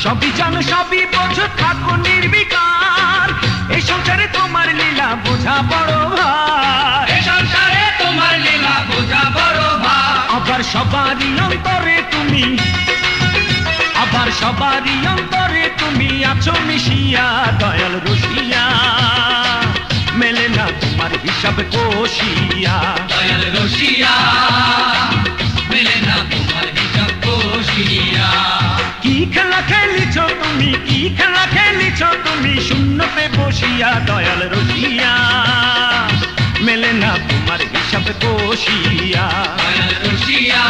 সবই জানো সবই বোঝো থাকো নির্বিকার, এই সংসারে তোমার লীলা বোঝা বড় ভার, এই সংসারে তোমার লীলা বোঝা বড় ভার। আবার সবারই অন্তরে তুমি, আবার সবারই অন্তরে তুমি আছো মিশিয়া, দয়াল রসিয়া মেলে না তোমার হিসাব কষিয়া, দয়াল রসিয়া মেলে না তোমার হিসাব কষিয়া। কি খেলা খেলিছ তুমি, কি খেলা খেলিছ তুমি শূন্যতে বসিয়া, দয়াল রসিয়া মেলে না তোমার হিসাব কষিয়া, দয়াল রসিয়া